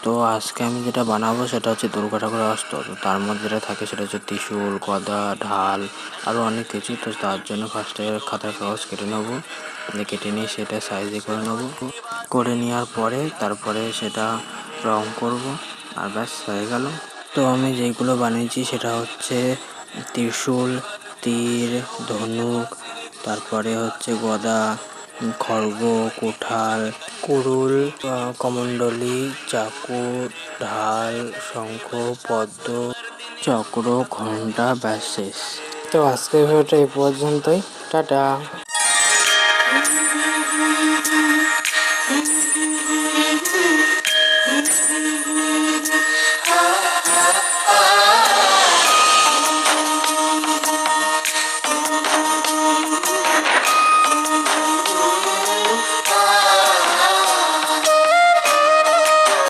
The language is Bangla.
তো আজকে আমি যেটা বানাবো সেটা হচ্ছে দুর্গা ঠাকুরের অস্ত্র। তো তার মধ্যে যেটা থাকে সেটা হচ্ছে ত্রিশূল, গদা, ঢাল, আরও অনেক কিছু। তো তার জন্য ফার্স্টে খাতার কাগজ কেটে নেবো, কেটে নিয়ে সেটা সাইজে করে নেবো। করে নেওয়ার পরে তারপরে সেটা রং করব, আর ব্যাস হয়ে গেল। তো আমি যেগুলো বানিয়েছি সেটা হচ্ছে ত্রিশূল, তীর, ধনুক, তারপরে হচ্ছে গদা, খড়গ, কোঠাল, কুড়ুল, কমণ্ডলী, চাকু, ঢাল, শঙ্খ, পদ্ম, চক্র, ঘণ্টা, ব্যাস শেষ। তো আজকের ভিডিওটা এই পর্যন্তই। টাটা।